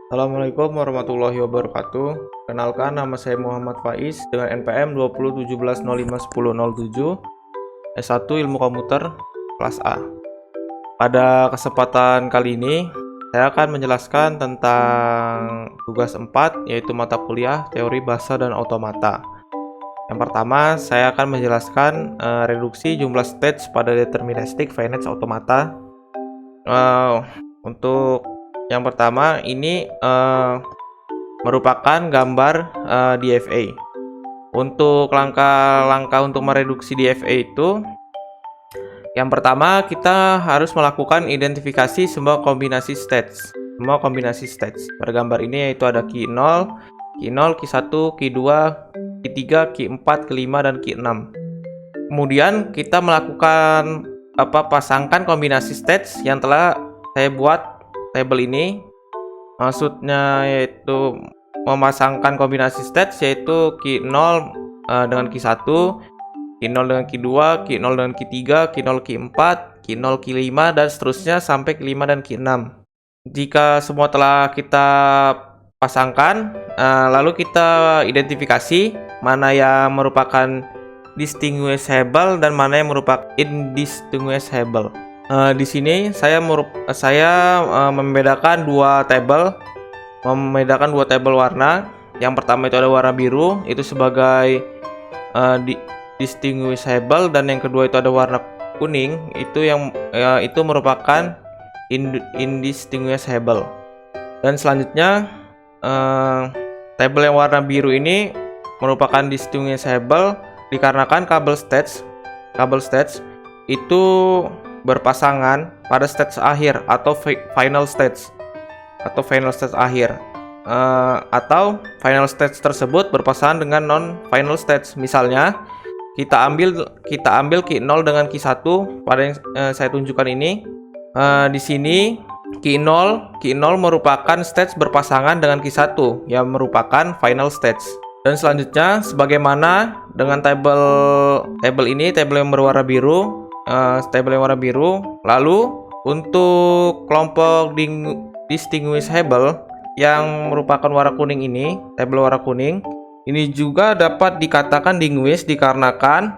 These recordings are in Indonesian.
Assalamualaikum warahmatullahi wabarakatuh. Kenalkan, nama saya Muhammad Faiz dengan NPM 2017051007, S1 Ilmu Komputer kelas A. Pada kesempatan kali ini, saya akan menjelaskan tentang tugas 4, yaitu mata kuliah Teori Bahasa dan Automata. Yang pertama, saya akan menjelaskan reduksi jumlah stage pada Deterministic Finite Automata. Untuk yang pertama ini merupakan gambar DFA. Untuk langkah-langkah untuk mereduksi DFA itu, yang pertama kita harus melakukan identifikasi semua kombinasi stage. Pada gambar ini yaitu ada key 0, Q1, Q2, Q3, Q4, Q5 dan Q6. Kemudian kita melakukan pasangkan kombinasi stage yang telah saya buat tabel ini. Maksudnya yaitu memasangkan kombinasi stage yaitu Q0 dengan Q1, Q0 dengan Q2, Q0 dengan Q3, Q0 Q4, Q0 Q5 dan seterusnya sampai Q5 dan Q6. Jika semua telah kita pasangkan, lalu kita identifikasi mana yang merupakan distinguishable dan mana yang merupakan indistinguishable. Di sini saya membedakan dua tabel warna. Yang pertama itu ada warna biru, itu sebagai distinguishable, dan yang kedua itu ada warna kuning, itu merupakan indistinguishable. Dan selanjutnya tabel yang warna biru ini merupakan distinguishable dikarenakan kabel stage itu berpasangan pada stage akhir atau final stage akhir, atau final stage tersebut berpasangan dengan non final stage. Misalnya kita ambil Q0 dengan Q1 pada yang saya tunjukkan ini. Di sini Q0 merupakan stage berpasangan dengan Q1 yang merupakan final stage. Dan selanjutnya sebagaimana dengan tabel ini, tabel yang berwarna biru, lalu untuk kelompok distinguishable yang merupakan warna kuning ini, tabel warna kuning ini juga dapat dikatakan dikarenakan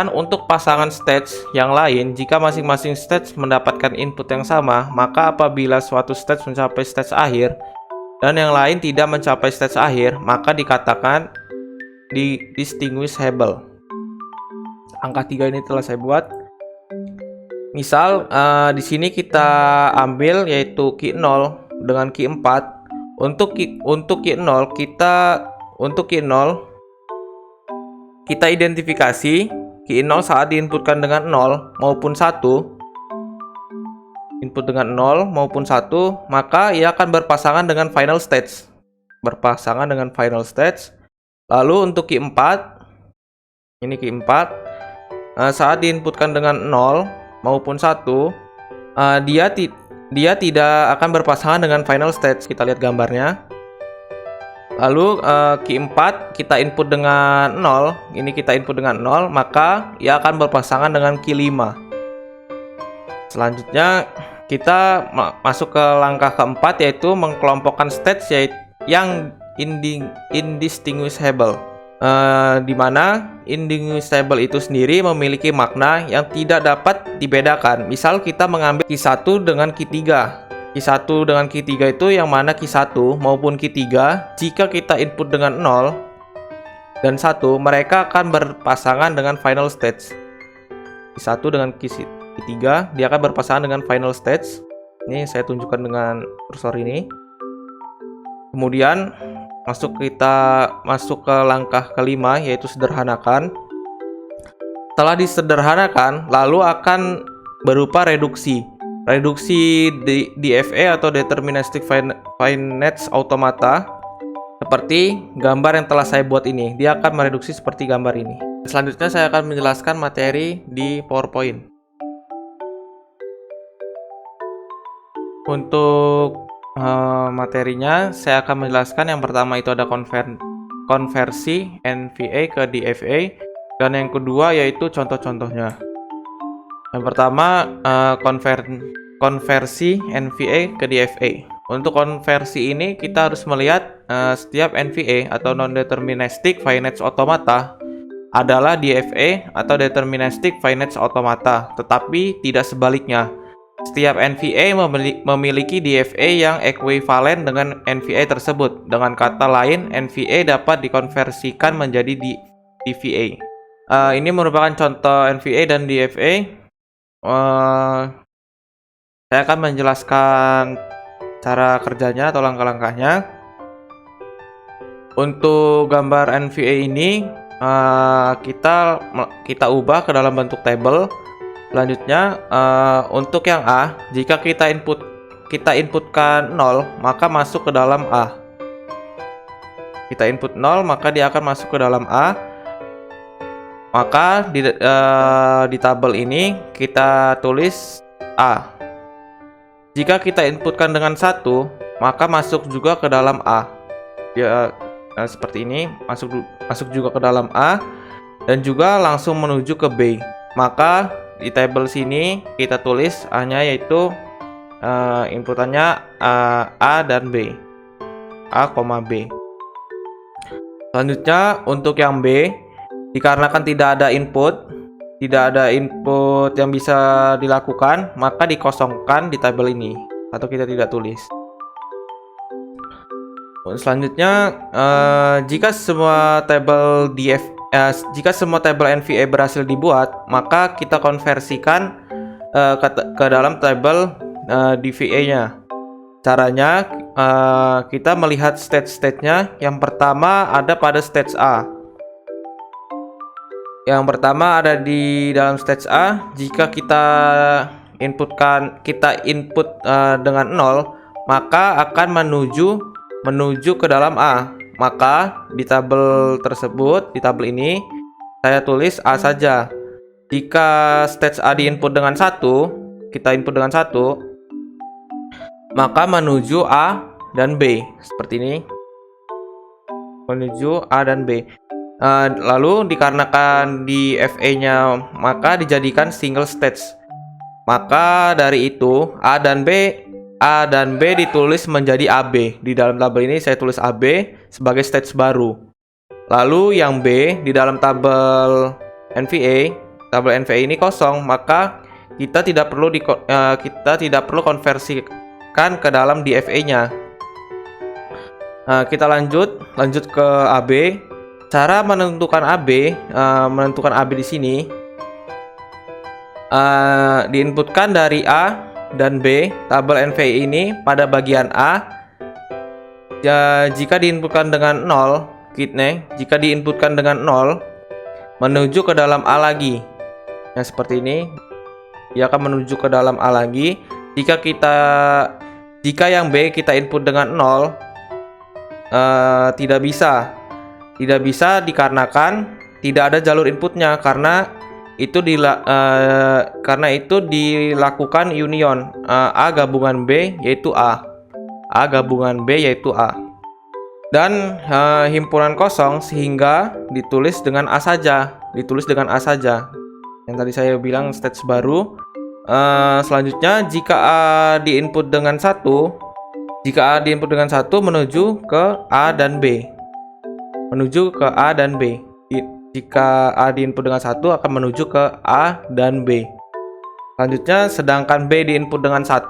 untuk pasangan stage yang lain, jika masing-masing stage mendapatkan input yang sama, maka apabila suatu stage mencapai stage akhir dan yang lain tidak mencapai stage akhir, maka dikatakan distinguishable. Angka 3 ini telah saya buat. Misal di sini kita ambil yaitu Q0 dengan Q4. Untuk Q0 kita identifikasi Q0 saat diinputkan dengan 0 maupun 1, maka ia akan berpasangan dengan final stage. Lalu untuk Q4, saat diinputkan dengan 0 maupun 1, dia tidak akan berpasangan dengan final stage. Kita lihat gambarnya. Lalu Q4 kita input dengan 0, maka ia akan berpasangan dengan Q5. Selanjutnya kita masuk ke langkah keempat, yaitu mengkelompokkan stage yang indistinguishable, di mana indistinguishable itu sendiri memiliki makna yang tidak dapat dibedakan. Misal kita mengambil Q1 dengan Q3. Q1 dengan Q3 itu yang mana Q1 maupun Q3, jika kita input dengan 0 dan 1, mereka akan berpasangan dengan final stage. Q1 dengan Q3 dia akan berpasangan dengan final stage. Ini saya tunjukkan dengan kursor ini. Kemudian kita masuk ke langkah kelima, yaitu sederhanakan. Setelah disederhanakan, lalu akan berupa reduksi DFA atau Deterministic Finite Automata, seperti gambar yang telah saya buat ini. Dia akan mereduksi seperti gambar ini. Selanjutnya saya akan menjelaskan materi di PowerPoint. Untuk materinya saya akan menjelaskan. Yang pertama itu ada konversi NVA ke DFA, dan yang kedua yaitu contoh-contohnya. Yang pertama konversi NVA ke DFA. Untuk konversi ini kita harus melihat setiap NVA atau non-deterministic finite automata adalah DFA atau deterministic finite automata, tetapi tidak sebaliknya. Setiap NVA memiliki DFA yang ekuivalen dengan NVA tersebut. Dengan kata lain, NVA dapat dikonversikan menjadi DVA. Ini merupakan contoh NVA dan DFA. Saya akan menjelaskan cara kerjanya atau langkah-langkahnya. Untuk gambar NVA ini kita ubah ke dalam bentuk tabel. Selanjutnya untuk yang A, jika kita inputkan 0, maka masuk ke dalam A. Kita input 0, maka dia akan masuk ke dalam A. Maka di tabel ini kita tulis A. Jika kita inputkan dengan 1, maka masuk juga ke dalam A. Ya, seperti ini, masuk juga ke dalam A dan juga langsung menuju ke B. Maka di tabel sini kita tulis A-nya, yaitu inputannya A dan B. A, B. Selanjutnya untuk yang B, dikarenakan tidak ada input yang bisa dilakukan, maka dikosongkan di tabel ini atau kita tidak tulis. Selanjutnya jika semua tabel NVA berhasil dibuat, maka kita konversikan ke dalam tabel DVA-nya. Caranya kita melihat stage-nya. Yang pertama ada pada stage A. Yang pertama ada di dalam stage A. Jika kita input dengan 0, maka akan menuju ke dalam A. Maka di tabel tersebut, di tabel ini saya tulis A saja. Jika stage A diinput dengan 1, kita input dengan 1, maka menuju A dan B. Seperti ini. Menuju A dan B. Lalu dikarenakan di FA-nya, maka dijadikan single stage. Maka dari itu A dan B ditulis menjadi AB. Di dalam tabel ini saya tulis AB sebagai stage baru. Lalu yang B di dalam tabel NVA ini kosong, maka kita tidak perlu konversikan ke dalam DFA-nya. Kita lanjut ke AB. Cara menentukan AB di sini diinputkan dari A dan B. Tabel NVA ini pada bagian A, jika diinputkan dengan 0, jika diinputkan dengan 0 menuju ke dalam A lagi. Nah, seperti ini. Dia akan menuju ke dalam A lagi. Jika yang B kita input dengan 0, tidak bisa dikarenakan tidak ada jalur inputnya, karena itu dilakukan union A gabungan B yaitu A gabungan B yaitu A, dan himpunan kosong, sehingga ditulis dengan A saja. Yang tadi saya bilang stage baru. Selanjutnya jika A diinput dengan 1, menuju ke A dan B. Jika A diinput dengan 1 akan menuju ke A dan B. Selanjutnya sedangkan B diinput dengan 1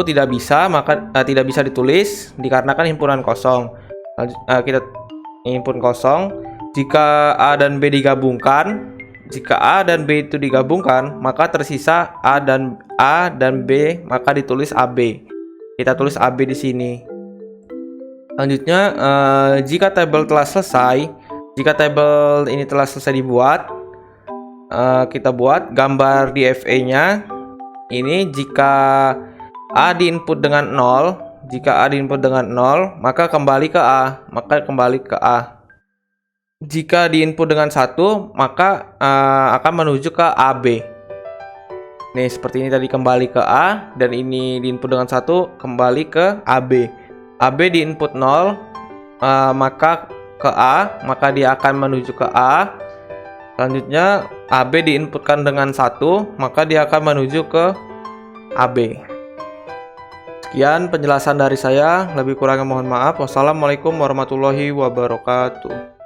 tidak bisa, maka tidak bisa ditulis dikarenakan himpunan kosong. Kita input kosong. Jika A dan B digabungkan, maka tersisa A dan B, maka ditulis AB. Kita tulis AB di sini. Selanjutnya jika tabel ini telah selesai dibuat, kita buat gambar DFA-nya. Ini jika A diinput dengan 0, maka kembali ke A, Jika diinput dengan 1, maka akan menuju ke AB. Nih, seperti ini tadi, kembali ke A, dan ini diinput dengan 1 kembali ke AB. AB diinput 0, maka ke A, maka dia akan menuju ke A. Selanjutnya AB diinputkan dengan 1, maka dia akan menuju ke AB. Sekian penjelasan dari saya, lebih kurangnya mohon maaf. Wassalamualaikum warahmatullahi wabarakatuh.